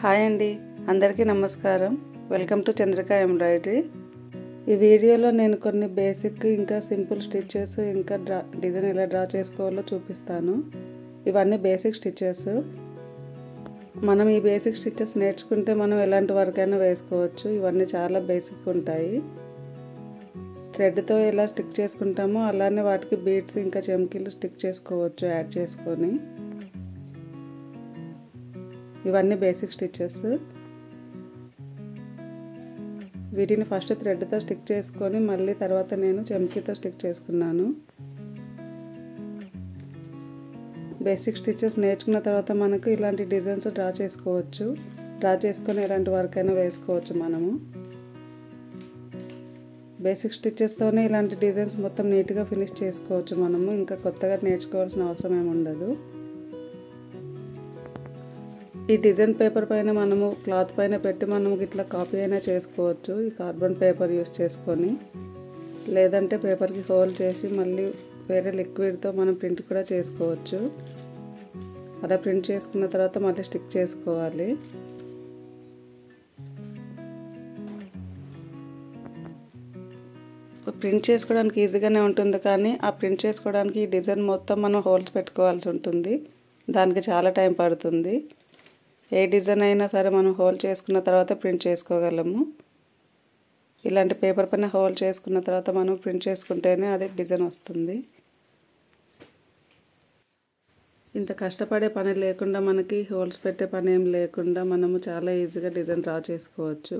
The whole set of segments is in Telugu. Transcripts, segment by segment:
హాయ్ అండి, అందరికీ నమస్కారం. Welcome to Chandrika embroidery. ఈ వీడియోలో నేను కొన్ని బేసిక్ ఇంకా సింపుల్ స్టిచెస్ ఇంకా డిజైన్ ఎలా డ్రా చేసుకోవాలో చూపిస్తాను. ఇవన్నీ బేసిక్ స్టిచెస్. మనం ఈ బేసిక్ స్టిచెస్ నేర్చుకుంటే మనం ఎలాంటి వర్క్ అయినా వేసుకోవచ్చు. ఇవన్నీ చాలా బేసిక్ ఉంటాయి. థ్రెడ్తో ఎలా స్టిక్ చేసుకుంటామో అలానే వాటికి బీడ్స్ ఇంకా చెమ్కీలు స్టిక్ చేసుకోవచ్చు యాడ్ చేసుకొని. ఇవన్నీ బేసిక్ స్టిచెస్. వీటిని ఫస్ట్ థ్రెడ్తో స్టిక్ చేసుకొని మళ్ళీ తర్వాత నేను చెమ్కీతో స్టిక్ చేసుకున్నాను. బేసిక్ స్టిచెస్ నేర్చుకున్న తర్వాత మనకు ఇలాంటి డిజైన్స్ డ్రా చేసుకోవచ్చు. డ్రా చేసుకొని ఎలాంటి వర్క్ అయినా వేసుకోవచ్చు మనము. బేసిక్ స్టిచెస్తోనే ఇలాంటి డిజైన్స్ మొత్తం నీట్గా ఫినిష్ చేసుకోవచ్చు మనము. ఇంకా కొత్తగా నేర్చుకోవాల్సిన అవసరం ఏమి ఉండదు. ఈ డిజైన్ పేపర్ పైన మనము క్లాత్ పైన పెట్టి మనము ఇట్లా కాపీ అయినా చేసుకోవచ్చు ఈ కార్బన్ పేపర్ యూస్ చేసుకొని. లేదంటే పేపర్కి హోల్ చేసి మళ్ళీ వేరే లిక్విడ్తో మనం ప్రింట్ కూడా చేసుకోవచ్చు. అలా ప్రింట్ చేసుకున్న తర్వాత మళ్ళీ స్టిక్ చేసుకోవాలి. ప్రింట్ చేసుకోవడానికి ఈజీగానే ఉంటుంది, కానీ ఆ ప్రింట్ చేసుకోవడానికి ఈ డిజైన్ మొత్తం మనం హోల్స్ పెట్టుకోవాల్సి ఉంటుంది. దానికి చాలా టైం పడుతుంది. ఏ డిజైన్ అయినా సరే మనం హోల్ చేసుకున్న తర్వాత ప్రింట్ చేసుకోగలము. ఇలాంటి పేపర్ పైన హోల్ చేసుకున్న తర్వాత మనం ప్రింట్ చేసుకుంటేనే అది డిజైన్ వస్తుంది. ఇంత కష్టపడే పని లేకుండా, మనకి హోల్స్ పెట్టే పని ఏం లేకుండా మనము చాలా ఈజీగా డిజైన్ డ్రా చేసుకోవచ్చు.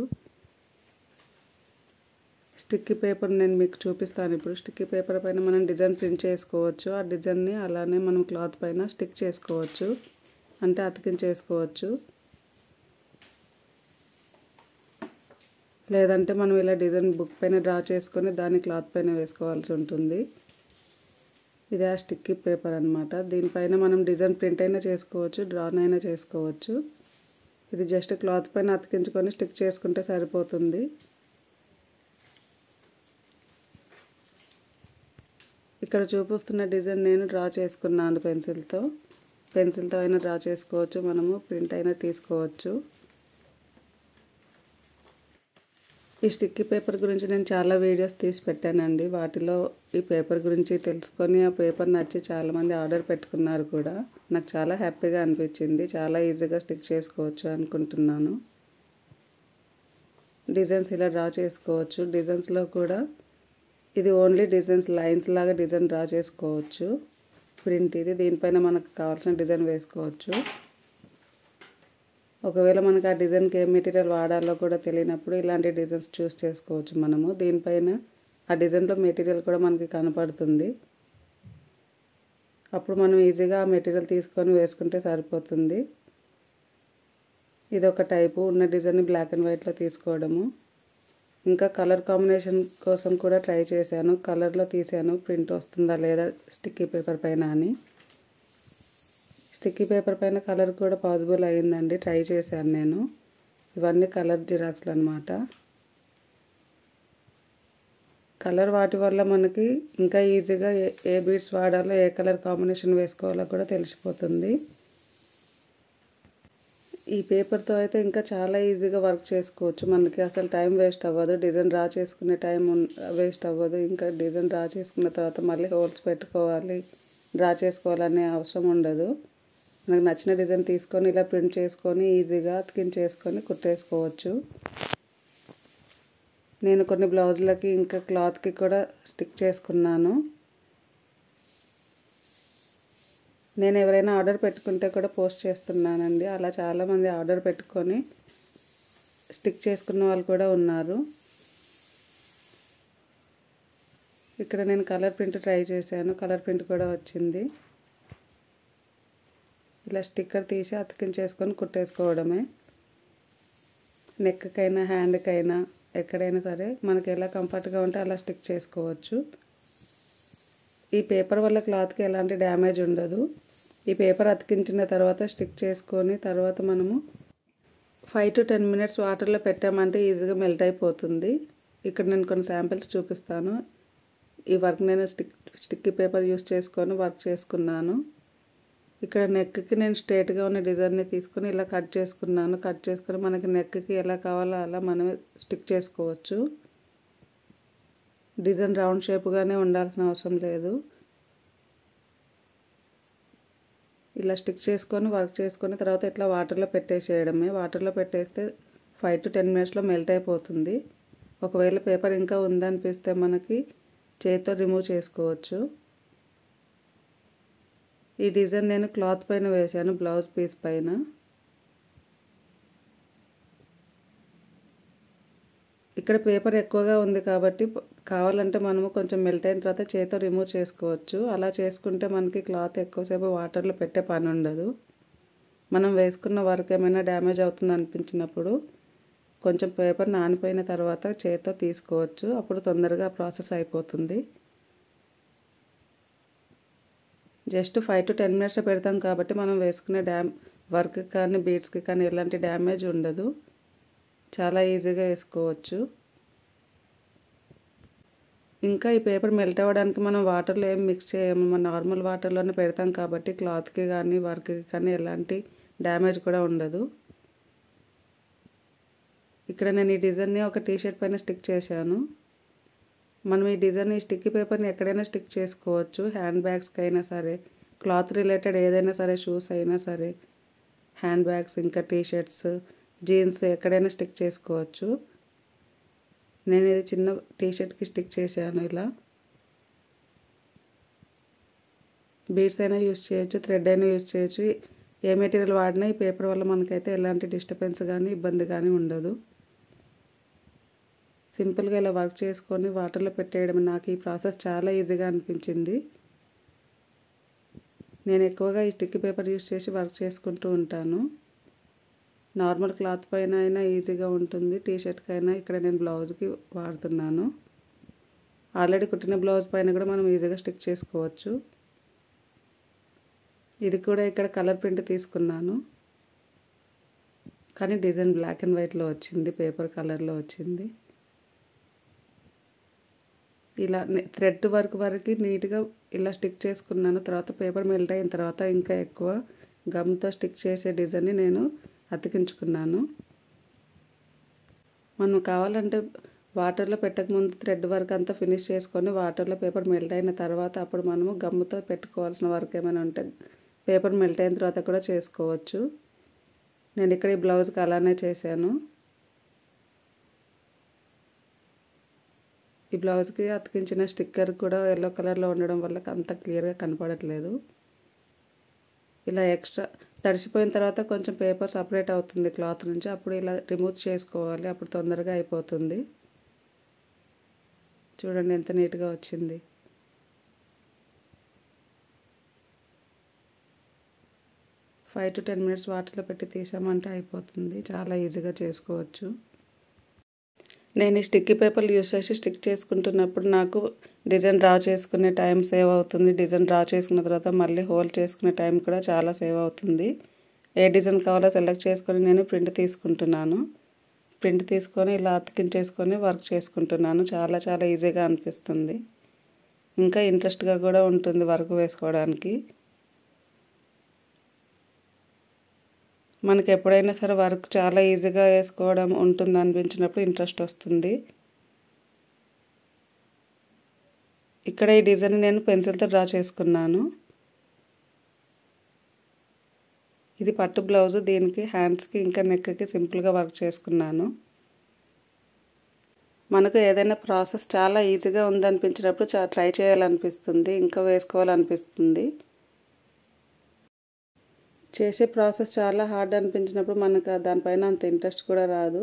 స్టిక్కీ పేపర్ నేను మీకు చూపిస్తాను ఇప్పుడు. స్టిక్కీ పేపర్ పైన మనం డిజైన్ ప్రింట్ చేసుకోవచ్చు. ఆ డిజైన్ని అలానే మనం క్లాత్ పైన స్టిక్ చేసుకోవచ్చు, అంటే అతికించేసుకోవచ్చు. లేదంటే మనం ఇలా డిజైన్ బుక్ పైన డ్రా చేసుకొని దాన్ని క్లాత్ పైన వేసుకోవాల్సి ఉంటుంది. ఇది ఆ స్టిక్కీ పేపర్ అన్నమాట. దీనిపైన మనం డిజైన్ ప్రింట్ అయినా చేసుకోవచ్చు, డ్రానైనా చేసుకోవచ్చు. ఇది జస్ట్ క్లాత్ పైన అతికించుకొని స్టిక్ చేసుకుంటే సరిపోతుంది. ఇక్కడ చూపిస్తున్న డిజైన్ నేను డ్రా చేసుకున్నాను పెన్సిల్తో అయినా డ్రా చేసుకోవచ్చు, మనము ప్రింట్ అయినా తీసుకోవచ్చు. ఈ స్టిక్కీ పేపర్ గురించి నేను చాలా వీడియోస్ తీసి పెట్టానండి. వాటిలో ఈ పేపర్ గురించి తెలుసుకొని ఆ పేపర్ నచ్చి చాలామంది ఆర్డర్ పెట్టుకున్నారు కూడా. నాకు చాలా హ్యాపీగా అనిపించింది. చాలా ఈజీగా స్టిక్ చేసుకోవచ్చు అనుకుంటున్నాను. డిజైన్స్ ఇలా డ్రా చేసుకోవచ్చు. డిజైన్స్లో కూడా ఇది ఓన్లీ డిజైన్స్ లైన్స్ లాగా డిజైన్ డ్రా చేసుకోవచ్చు. ప్రింట్ ఇది. దీనిపైన మనకు కావాల్సిన డిజైన్ వేసుకోవచ్చు. ఒకవేళ మనకు ఆ డిజైన్కి ఏ మెటీరియల్ వాడాలో కూడా తెలియనప్పుడు ఇలాంటి డిజైన్స్ చూస్ చేసుకోవచ్చు మనము. దీనిపైన ఆ డిజైన్లో మెటీరియల్ కూడా మనకి కనపడుతుంది. అప్పుడు మనం ఈజీగా ఆ మెటీరియల్ తీసుకొని వేసుకుంటే సరిపోతుంది. ఇది ఒక టైపు. ఉన్న డిజైన్ని బ్లాక్ అండ్ వైట్లో తీసుకోవడము. ఇంకా కలర్ కాంబినేషన్ కోసం కూడా ట్రై చేశాను. కలర్లో తీసాను ప్రింట్ వస్తుందా లేదా స్టిక్కీ పేపర్ పైన అని. స్టిక్కీ పేపర్ పైన కలర్ కూడా పాసిబుల్ అయ్యిందండి, ట్రై చేశాను నేను. ఇవన్నీ కలర్ జిరాక్స్లు అన్నమాట. కలర్ వాటి వల్ల మనకి ఇంకా ఈజీగా ఏ బీడ్స్ వాడాలో, ఏ కలర్ కాంబినేషన్ వేసుకోవాలో కూడా తెలిసిపోతుంది. ఈ పేపర్తో అయితే ఇంకా చాలా ఈజీగా వర్క్ చేసుకోవచ్చు. మనకి అసలు టైం వేస్ట్ అవ్వదు. డిజైన్ డ్రా చేసుకునే టైం వేస్ట్ అవ్వదు. ఇంకా డిజైన్ డ్రా చేసుకున్న తర్వాత మళ్ళీ హోల్స్ పెట్టుకోవాలి, డ్రా చేసుకోవాలనే అవసరం ఉండదు. మనకు నచ్చిన డిజైన్ తీసుకొని ఇలా ప్రింట్ చేసుకొని ఈజీగా అతికించేసుకొని కుట్టేసుకోవచ్చు. నేను కొన్ని బ్లౌజులకి ఇంకా క్లాత్కి కూడా స్టిక్ చేసుకున్నాను. నేను ఎవరైనా ఆర్డర్ పెట్టుకుంటే కూడా పోస్ట్ చేస్తున్నానండి. అలా చాలామంది ఆర్డర్ పెట్టుకొని స్టిక్ చేసుకున్న వాళ్ళు కూడా ఉన్నారు. ఇక్కడ నేను కలర్ ప్రింట్ ట్రై చేశాను. కలర్ ప్రింట్ కూడా వచ్చింది. ఇలా స్టిక్కర్ తీసి అతికించేసుకొని కుట్టేసుకోవడమే. నెక్కకైనా హ్యాండ్కైనా ఎక్కడైనా సరే మనకి ఎలా కంఫర్ట్గా ఉంటే అలా స్టిక్ చేసుకోవచ్చు. ఈ పేపర్ వల్ల క్లాత్కి ఎలాంటి డ్యామేజ్ ఉండదు. ఈ పేపర్ అతికించిన తర్వాత స్టిక్ చేసుకొని తర్వాత మనము 5 to 10 minutes వాటర్లో పెట్టామంటే ఈజీగా మెల్ట్ అయిపోతుంది. ఇక్కడ నేను కొన్ని శాంపిల్స్ చూపిస్తాను. ఈ వర్క్ నేను స్టిక్కీ పేపర్ యూస్ చేసుకొని వర్క్ చేసుకున్నాను. ఇక్కడ నెక్కి నేను స్ట్రేట్గా ఉన్న డిజైన్ని తీసుకుని ఇలా కట్ చేసుకున్నాను. కట్ చేసుకుని మనకి నెక్కి ఎలా కావాలో అలా మనమే స్టిక్ చేసుకోవచ్చు. డిజైన్ రౌండ్ షేప్గానే ఉండాల్సిన అవసరం లేదు. ఇలా స్టిక్ చేసుకొని వర్క్ చేసుకొని తర్వాత ఇట్లా వాటర్లో పెట్టేసేయడమే. వాటర్లో పెట్టేస్తే 5 to 10 minutesలో మెల్ట్ అయిపోతుంది. ఒకవేళ పేపర్ ఇంకా ఉందనిపిస్తే మనకి చేతితో రిమూవ్ చేసుకోవచ్చు. ఈ డిజైన్ నేను క్లాత్ పైన వేశాను, బ్లౌజ్ పీస్ పైన. ఇక్కడ పేపర్ ఎక్కువగా ఉంది కాబట్టి కావాలంటే మనము కొంచెం మెల్ట్ అయిన తర్వాత చేతితో రిమూవ్ చేసుకోవచ్చు. అలా చేసుకుంటే మనకి క్లాత్ ఎక్కువసేపు వాటర్లో పెట్టే పని ఉండదు. మనం వేసుకున్న వర్క్ ఏమైనా డ్యామేజ్ అవుతుంది అనిపించినప్పుడు కొంచెం పేపర్ నానిపోయిన తర్వాత చేతితో తీసుకోవచ్చు. అప్పుడు తొందరగా ప్రాసెస్ అయిపోతుంది. జస్ట్ 5 to 10 minutes పెడతాం కాబట్టి మనం వేసుకునే వర్క్ కానీ బీడ్స్కి కానీ ఎలాంటి డ్యామేజ్ ఉండదు. చాలా ఈజీగా వేసుకోవచ్చు. ఇంకా ఈ పేపర్ మెల్ట్ అవ్వడానికి మనం వాటర్లో ఏం మిక్స్ చేయము, మన నార్మల్ వాటర్లోనే పెడతాం కాబట్టి క్లాత్కి కానీ వర్క్కి కానీ ఎలాంటి డ్యామేజ్ కూడా ఉండదు. ఇక్కడ నేను ఈ డిజైన్ని ఒక టీషర్ట్ పైన స్టిక్ చేశాను. మనం ఈ డిజైన్ ఈ స్టిక్కీ పేపర్ని ఎక్కడైనా స్టిక్ చేసుకోవచ్చు. హ్యాండ్ బ్యాగ్స్కి అయినా సరే, క్లాత్ రిలేటెడ్ ఏదైనా సరే, షూస్ అయినా సరే, హ్యాండ్ బ్యాగ్స్ ఇంకా టీషర్ట్స్, జీన్స్ ఎక్కడైనా స్టిక్ చేసుకోవచ్చు. నేను ఇది చిన్న టీషర్ట్కి స్టిక్ చేశాను. ఇలా బీడ్స్ అయినా యూజ్ చేయొచ్చు, థ్రెడ్ అయినా యూజ్ చేయొచ్చు. ఏ మెటీరియల్ వాడినా ఈ పేపర్ వల్ల మనకైతే ఎలాంటి డిస్టర్బెన్స్ కానీ ఇబ్బంది కానీ ఉండదు. సింపుల్గా ఇలా వర్క్ చేసుకొని వాటర్లో పెట్టేయడం నాకు ఈ ప్రాసెస్ చాలా ఈజీగా అనిపించింది. నేను ఎక్కువగా ఈ స్టిక్కీ పేపర్ యూజ్ చేసి వర్క్ చేసుకుంటూ ఉంటాను. నార్మల్ క్లాత్ పైన అయినా ఈజీగా ఉంటుంది, టీషర్ట్కి అయినా. ఇక్కడ నేను బ్లౌజ్కి వాడుతున్నాను. ఆల్రెడీ కుట్టిన బ్లౌజ్ పైన కూడా మనం ఈజీగా స్టిక్ చేసుకోవచ్చు. ఇది కూడా ఇక్కడ కలర్ ప్రింట్ తీసుకున్నాను, కానీ డిజైన్ బ్లాక్ అండ్ వైట్లో వచ్చింది, పేపర్ కలర్లో వచ్చింది. ఇలా థ్రెడ్ వర్క్ వరకు నీట్గా ఇలా స్టిక్ చేసుకున్నాను. తర్వాత పేపర్ మెల్ట్ అయిన తర్వాత ఇంకా ఎక్కువ గమ్తో స్టిక్ చేసే డిజైన్ని నేను అతికించుకున్నాను. మనం కావాలంటే వాటర్లో పెట్టకముందు థ్రెడ్ వర్క్ అంతా ఫినిష్ చేసుకొని వాటర్లో పేపర్ మెల్ట్ అయిన తర్వాత అప్పుడు మనము గమ్ముతో పెట్టుకోవాల్సిన వర్క్ ఏమైనా ఉంటే పేపర్ మెల్ట్ అయిన తర్వాత కూడా చేసుకోవచ్చు. నేను ఇక్కడ ఈ బ్లౌజ్కి అలానే చేశాను. ఈ బ్లౌజ్కి అతికించిన స్టిక్కర్ కూడా ఎల్లో కలర్లో ఉండడం వల్ల అంత క్లియర్గా కనపడట్లేదు. ఇలా ఎక్స్ట్రా తడిసిపోయిన తర్వాత కొంచెం పేపర్ సపరేట్ అవుతుంది క్లాత్ నుంచి, అప్పుడు ఇలా రిమూవ్ చేసుకోవాలి, అప్పుడు తొందరగా అయిపోతుంది. చూడండి ఎంత నీట్గా వచ్చింది. ఫైవ్ టు 10 minutes వాటర్లో పెట్టి తీసామంటే అయిపోతుంది. చాలా ఈజీగా చేసుకోవచ్చు. నేను ఈ స్టిక్కీ పేపర్లు యూస్ చేసి స్టిక్ చేసుకుంటున్నప్పుడు నాకు డిజైన్ డ్రా చేసుకునే టైం సేవ్ అవుతుంది. డిజైన్ డ్రా చేసుకున్న తర్వాత మళ్ళీ హోల్డ్ చేసుకునే టైం కూడా చాలా సేవ్ అవుతుంది. ఏ డిజైన్ కావాలో సెలెక్ట్ చేసుకొని నేను ప్రింట్ తీసుకుంటున్నాను. ప్రింట్ తీసుకొని ఇలా అతికించేసుకొని వర్క్ చేసుకుంటున్నాను. చాలా చాలా ఈజీగా అనిపిస్తుంది, ఇంకా ఇంట్రెస్ట్గా కూడా ఉంటుంది వర్క్ వేసుకోవడానికి. మనకి ఎప్పుడైనా సరే వర్క్ చాలా ఈజీగా వేసుకోవడం ఉంటుంది అనిపించినప్పుడు ఇంట్రెస్ట్ వస్తుంది. ఇక్కడ ఈ డిజైన్ నేను పెన్సిల్తో డ్రా చేసుకున్నాను. ఇది పట్టు బ్లౌజ్, దీనికి హ్యాండ్స్కి ఇంకా నెక్కి సింపుల్గా వర్క్ చేసుకున్నాను. మనకు ఏదైనా ప్రాసెస్ చాలా ఈజీగా ఉందనిపించినప్పుడు ట్రై చేయాలనిపిస్తుంది, ఇంకా వేసుకోవాలనిపిస్తుంది. చేసే ప్రాసెస్ చాలా హార్డ్ అనిపించినప్పుడు మనకు దానిపైన అంత ఇంట్రెస్ట్ కూడా రాదు.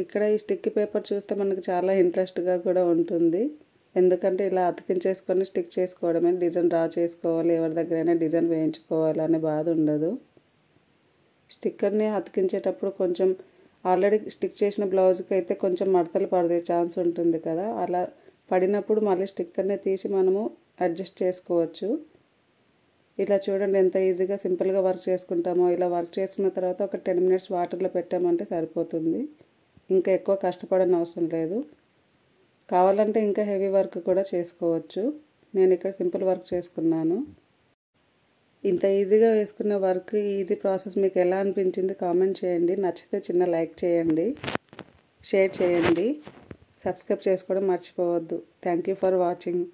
ఇక్కడ ఈ స్టిక్కీ పేపర్ చూస్తే మనకు చాలా ఇంట్రెస్ట్గా కూడా ఉంటుంది. ఎందుకంటే ఇలా అతికించేసుకొని స్టిక్ చేసుకోవడమే, డిజైన్ డ్రా చేసుకోవాలి, ఎవరి దగ్గరైనా డిజైన్ వేయించుకోవాలి అనే బాధ ఉండదు. స్టిక్కర్ని అతికించేటప్పుడు కొంచెం ఆల్రెడీ స్టిక్ చేసిన బ్లౌజ్కి అయితే కొంచెం మడతలు పడే ఛాన్స్ ఉంటుంది కదా, అలా పడినప్పుడు మళ్ళీ స్టిక్కర్ని తీసి మనము అడ్జస్ట్ చేసుకోవచ్చు. ఇలా చూడండి ఎంత ఈజీగా సింపుల్గా వర్క్ చేసుకుంటామో. ఇలా వర్క్ చేసుకున్న తర్వాత ఒక 10 minutes వాటర్లో పెట్టామంటే సరిపోతుంది, ఇంకా ఎక్కువ కష్టపడని అవసరం లేదు. కావాలంటే ఇంకా హెవీ వర్క్ కూడా చేసుకోవచ్చు. నేను ఇక్కడ సింపుల్ వర్క్ చేసుకున్నాను. ఇంత ఈజీగా వేసుకున్న వర్క్, ఈజీ ప్రాసెస్ మీకు ఎలా అనిపించింది కామెంట్ చేయండి. నచ్చితే చిన్న లైక్ చేయండి, షేర్ చేయండి, సబ్స్క్రైబ్ చేసుకోవడం మర్చిపోవద్దు. Thank you for watching.